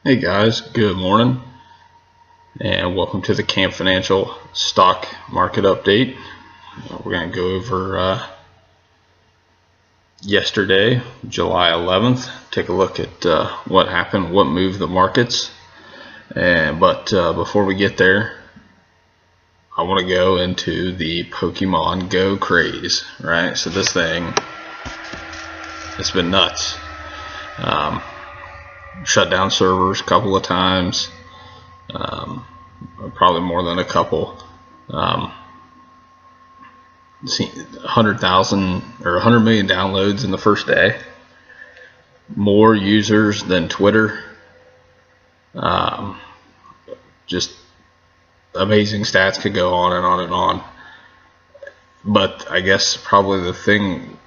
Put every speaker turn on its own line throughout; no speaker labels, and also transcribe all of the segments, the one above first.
Hey guys, good morning and welcome to the Camp Financial Stock Market Update. We're going to go over yesterday, July 11th, take a look at what happened, what moved the markets. But before we get there, I want to go into the Pokemon Go craze, right? So this thing, it's been nuts. Shut down servers a couple of times. Probably more than a couple. 100,000 or 100 million downloads in the first day. More users than Twitter. Just amazing stats, could go on and on and on. But I guess probably the thing,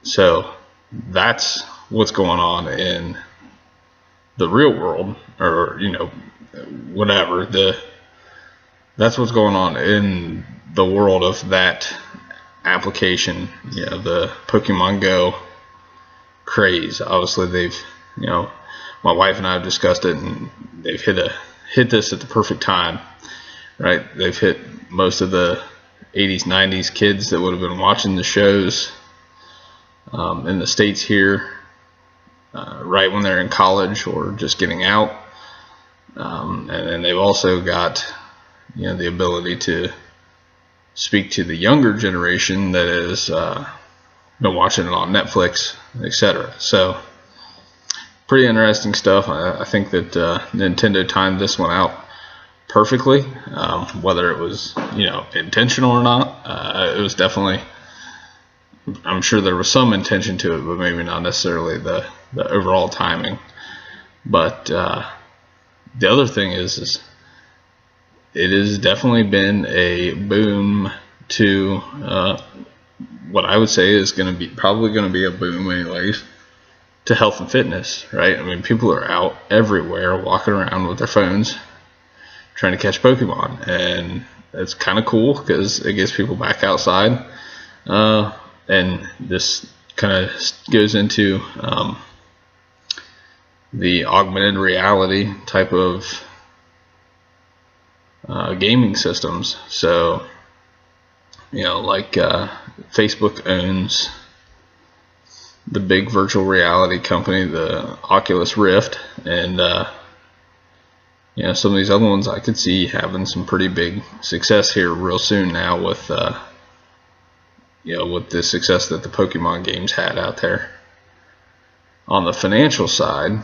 so that's what's going on in the real world, or whatever, that's what's going on in the world of that application, the Pokemon Go craze. Obviously they've, my wife and I have discussed it, and they've hit this at the perfect time, right? They've hit most of the 80s, 90s kids that would have been watching the shows in the States here, right when they're in college or just getting out. And then they've also got, the ability to speak to the younger generation that has been watching it on Netflix, etc. So pretty interesting stuff. I think that Nintendo timed this one out perfectly. Whether it was intentional or not, it was definitely, I'm sure there was some intention to it, but maybe not necessarily the overall timing. But the other thing is it has definitely been a boom to what I would say is probably going to be a boom anyways, to health and fitness, right? I mean, people are out everywhere walking around with their phones trying to catch Pokemon, and it's kind of cool because it gets people back outside. And this kind of goes into the augmented reality type of gaming systems. So, like Facebook owns the big virtual reality company, the Oculus Rift, and some of these other ones I could see having some pretty big success here real soon now with with the success that the Pokemon games had out there. On the financial side,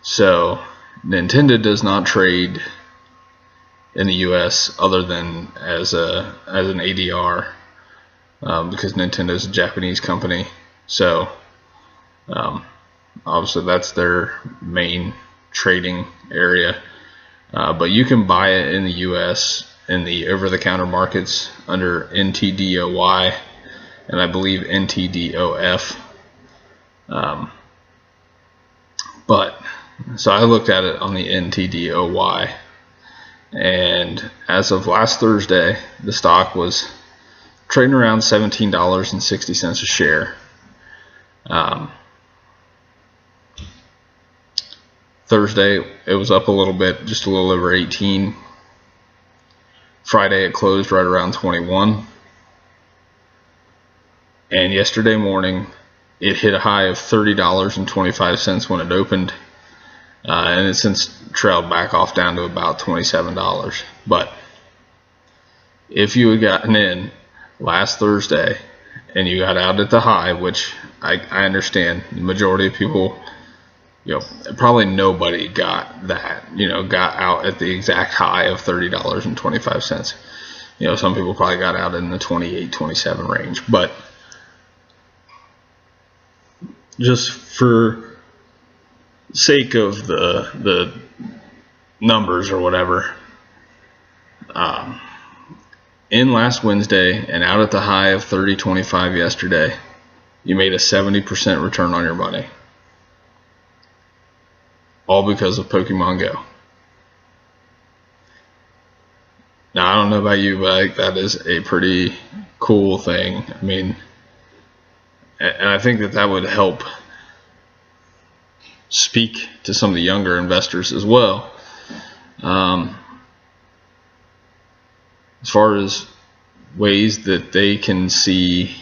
so Nintendo does not trade in the US other than as an ADR, because Nintendo is a Japanese company. So obviously that's their main trading area. But you can buy it in the US in the over-the-counter markets under NTDOY and I believe NTDOF. But so I looked at it on the NTDOY, and as of last Thursday, the stock was trading around $17.60 a share. Thursday it was up a little bit, just a little over 18. Friday it closed right around 21. And yesterday morning it hit a high of $30.25 when it opened, and it's since trailed back off down to about $27. But if you had gotten in last Thursday and you got out at the high, which I understand the majority of people, probably nobody got that, got out at the exact high of $30.25. Some people probably got out in the 28, 27 range, but just for sake of the numbers or whatever, in last Wednesday and out at the high of 30.25 yesterday, you made a 70% return on your money, all because of Pokemon Go. Now I don't know about you, but I think that is a pretty cool thing. I mean, and I think that would help speak to some of the younger investors as well. As far as ways that they can see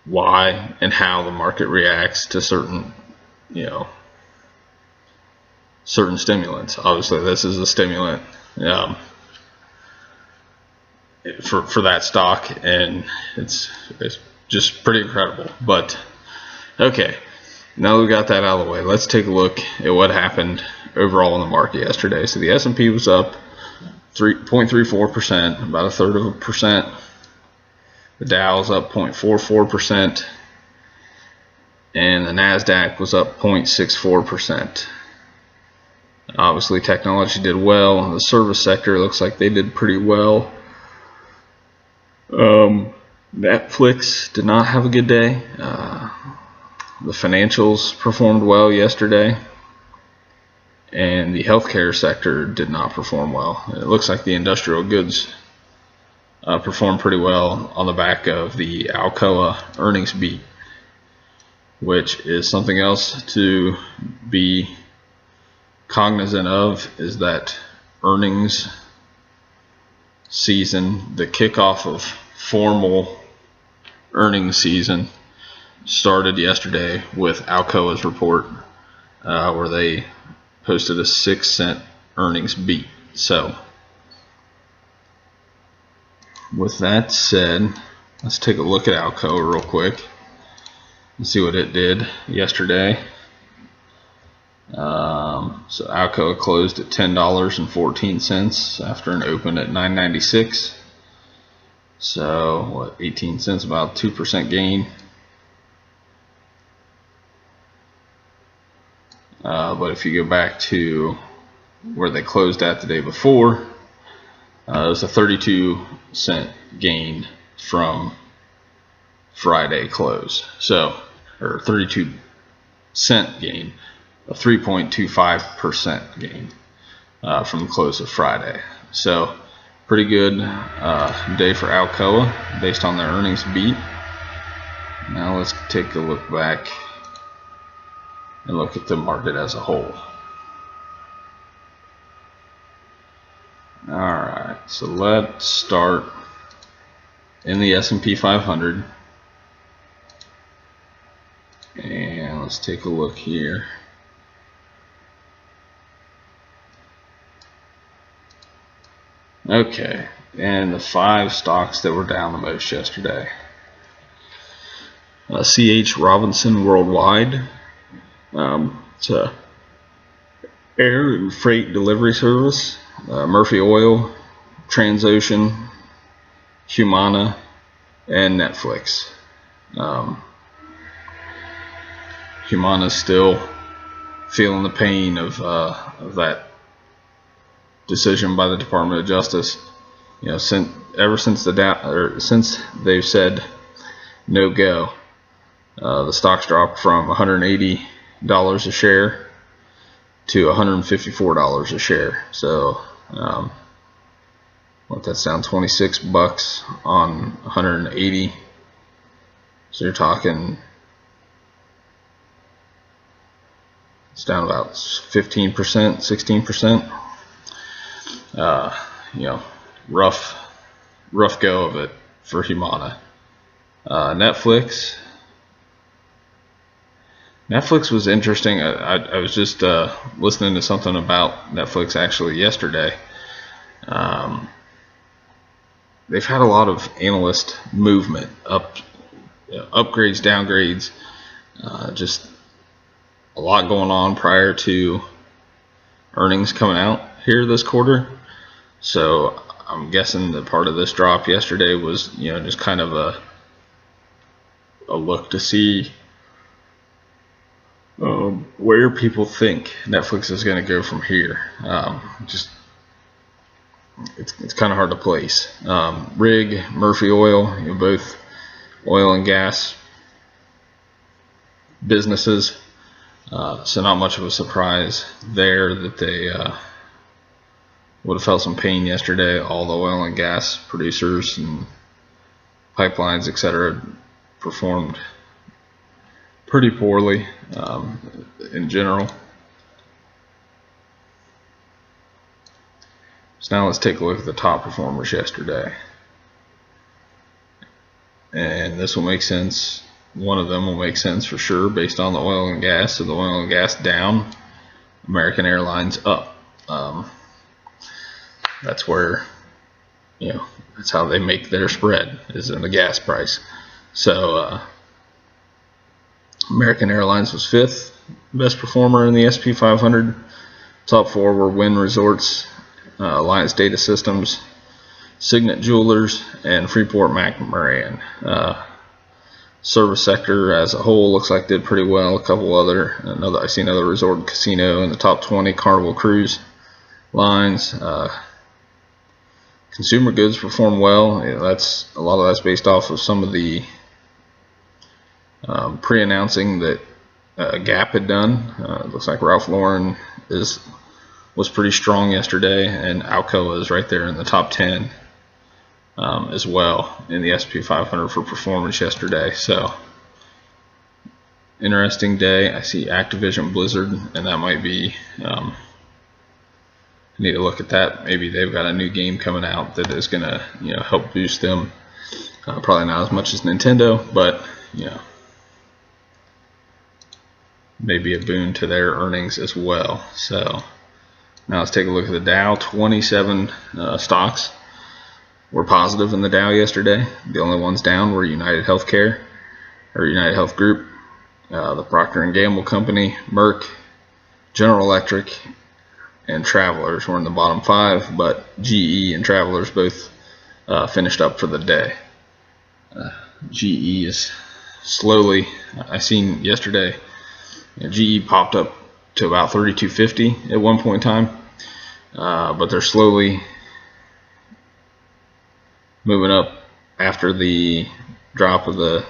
why and how the market reacts to certain, certain stimulants. Obviously, this is a stimulant for that stock, and it's just pretty incredible. But okay, now that we got that out of the way, let's take a look at what happened overall in the market yesterday. So the S&P was up 3.34%, about 1/3%. The Dow's up 0.44%, and the Nasdaq was up 0.64%. Obviously, technology did well. The service sector looks like they did pretty well. Netflix did not have a good day. The financials performed well yesterday, and the healthcare sector did not perform well. It looks like the industrial goods performed pretty well on the back of the Alcoa earnings beat, which is something else to be cognizant of, is that earnings season, the kickoff of formal earnings season, started yesterday with Alcoa's report, where they posted a 6-cent earnings beat. So with that said, let's take a look at Alcoa real quick and see what it did yesterday. So Alcoa closed at $10.14 after an open at $9.96. So what, 18 cents, about 2% gain. But if you go back to where they closed at the day before, it was a 32-cent gain from Friday close. So, or 32-cent gain, a 3.25% gain from the close of Friday. So, pretty good day for Alcoa based on their earnings beat. Now let's take a look back and look at the market as a whole. Alright, so let's start in the S&P 500, and let's take a look here. Okay, and the 5 stocks that were down the most yesterday. C.H. Robinson Worldwide, it's a air and freight delivery service. Murphy Oil, Transocean, Humana, and Netflix. Humana's still feeling the pain of that decision by the Department of Justice. Ever since since they've said no go, the stock's dropped from $180 a share to $154 a share. So what that's down, $26 on 180. So you're talking, it's down about 15%, 16%. Rough go of it for Humana. Netflix was interesting. I was just listening to something about Netflix actually yesterday. They've had a lot of analyst movement, upgrades, downgrades, just a lot going on prior to earnings coming out here this quarter. So I'm guessing that part of this drop yesterday was, just kind of a look to see where people think Netflix is going to go from here. It's kind of hard to place. Rig, Murphy Oil, both oil and gas businesses, so not much of a surprise there that they would have felt some pain yesterday. All the oil and gas producers and pipelines, etc., performed pretty poorly in general. So now let's take a look at the top performers yesterday. And this will make sense. One of them will make sense for sure based on the oil and gas. So the oil and gas down, American Airlines up. That's where, that's how they make their spread, is in the gas price. So American Airlines was 5th best performer in the SP 500. Top 4 were Wynn Resorts, Alliance Data Systems, Signet Jewelers, and Freeport McMoRan. Service sector as a whole looks like did pretty well. A couple I see another resort and casino in the top 20. Carnival Cruise Lines. Consumer goods perform well. That's a lot of that's based off of some of the pre-announcing that Gap had done. It looks like Ralph Lauren was pretty strong yesterday, and Alcoa is right there in the top 10 as well in the SP 500 for performance yesterday. So interesting day. I see Activision Blizzard, and that might be I need to look at that. Maybe they've got a new game coming out that is going to help boost them. Probably not as much as Nintendo, but maybe a boon to their earnings as well. So now let's take a look at the Dow. 27 stocks were positive in the Dow yesterday. The only ones down were United Healthcare, or United Health Group, the Procter & Gamble Company, Merck, General Electric, and Travelers were in the bottom 5, but GE and Travelers both finished up for the day. GE is slowly, I seen yesterday, GE popped up to about 32.50 at one point in time, but they're slowly moving up after the drop of the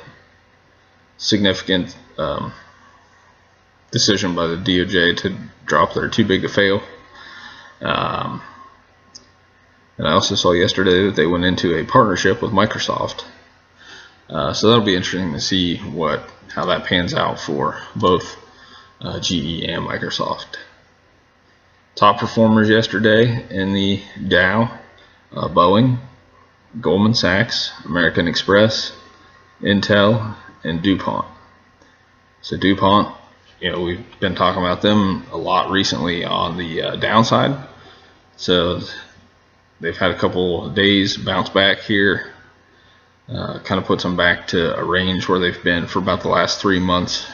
significant decision by the DOJ to drop their too big to fail. And I also saw yesterday that they went into a partnership with Microsoft. So that'll be interesting to see how that pans out for both GE and Microsoft. Top performers yesterday in the Dow: Boeing, Goldman Sachs, American Express, Intel, and DuPont. So DuPont, we've been talking about them a lot recently on the downside. So they've had a couple of days bounce back here, kind of puts them back to a range where they've been for about the last 3 months.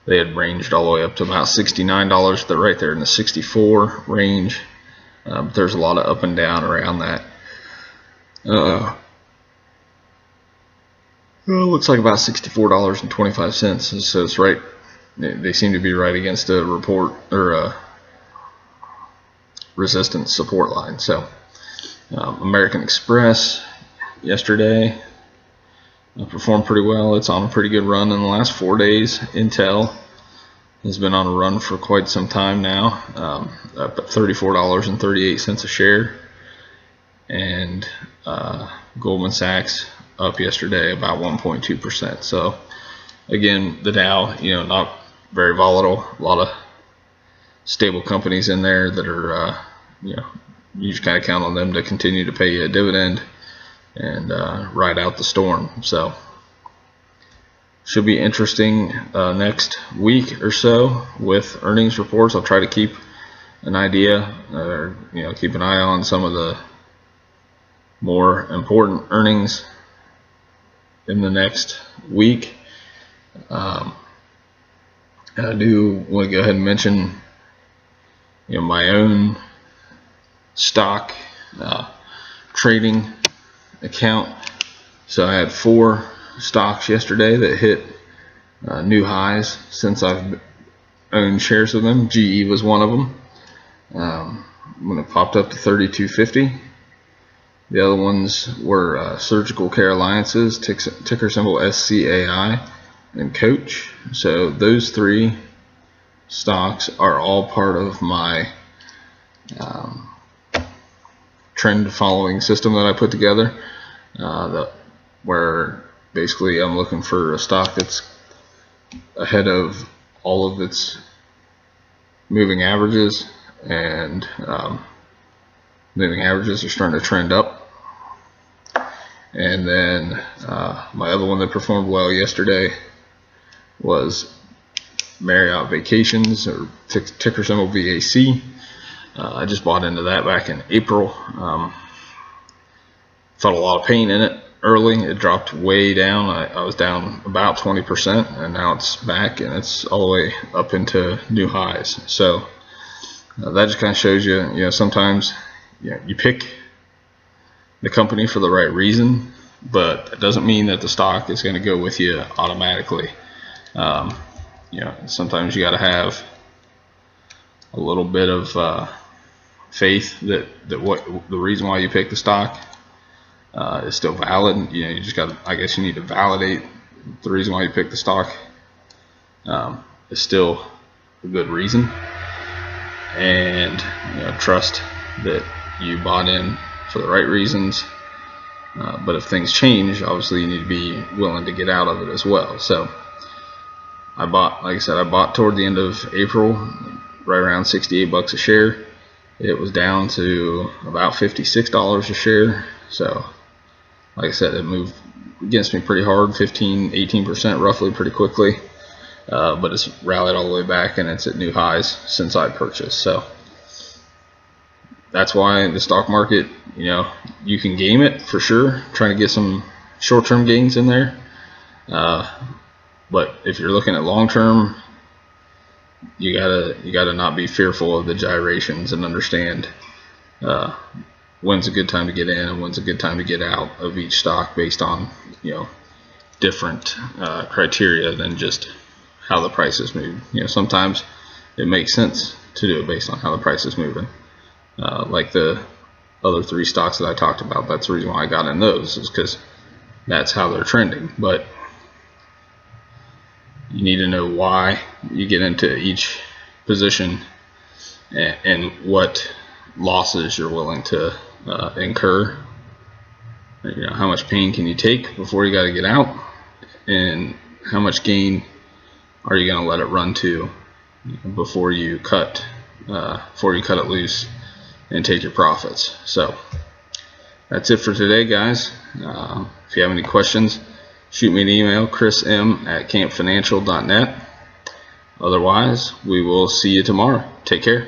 They had ranged all the way up to about $69. They're right there in the 64 range. But there's a lot of up and down around that. Looks like about $64.25. So it's right. They seem to be right against a report or a resistance support line. So American Express yesterday performed pretty well. It's on a pretty good run in the last 4 days. Intel has been on a run for quite some time now, up at $34.38 a share, and Goldman Sachs up yesterday about 1.2%. So again, the Dow, not very volatile. A lot of stable companies in there that are, you just kind of count on them to continue to pay you a dividend and ride out the storm. So should be interesting next week or so with earnings reports. I'll try to keep an idea, or keep an eye on some of the more important earnings in the next week. I do want to go ahead and mention my own stock trading account. So I had 4 stocks yesterday that hit new highs since I've owned shares of them. GE was one of them when it popped up to $32.50. The other ones were Surgical Care Alliances, ticker symbol SCAI, and Coach. So those 3 stocks are all part of my trend following system that I put together, where basically I'm looking for a stock that's ahead of all of its moving averages, and moving averages are starting to trend up. And then my other one that performed well yesterday was Marriott Vacations, or ticker symbol VAC. I just bought into that back in April. Felt a lot of pain in it early. It dropped way down. I was down about 20%, and now it's back and it's all the way up into new highs. So that just kind of shows you, sometimes you pick the company for the right reason, but it doesn't mean that the stock is going to go with you automatically. Sometimes you got to have a little bit of faith that what the reason why you pick the stock is still valid. You just got, I guess you need to validate the reason why you pick the stock is still a good reason, and trust that you bought in for the right reasons. But if things change, obviously you need to be willing to get out of it as well. So I bought, like I said, I bought toward the end of April, right around 68 bucks a share. It was down to about $56 a share. So like I said, it moved against me pretty hard, 15-18% roughly, pretty quickly. But it's rallied all the way back, and it's at new highs since I purchased. So that's why the stock market, you can game it for sure, trying to get some short-term gains in there. But if you're looking at long-term, you gotta not be fearful of the gyrations, and understand when's a good time to get in and when's a good time to get out of each stock, based on different criteria than just how the price is moving. Sometimes it makes sense to do it based on how the price is moving. Like the other 3 stocks that I talked about, that's the reason why I got in those, is because that's how they're trending. But you need to know why you get into each position, and what losses you're willing to incur. How much pain can you take before you got to get out, and how much gain are you going to let it run to before you cut it loose and take your profits. So that's it for today, guys. If you have any questions, shoot me an email, chrism@campfinancial.net. Otherwise, we will see you tomorrow. Take care.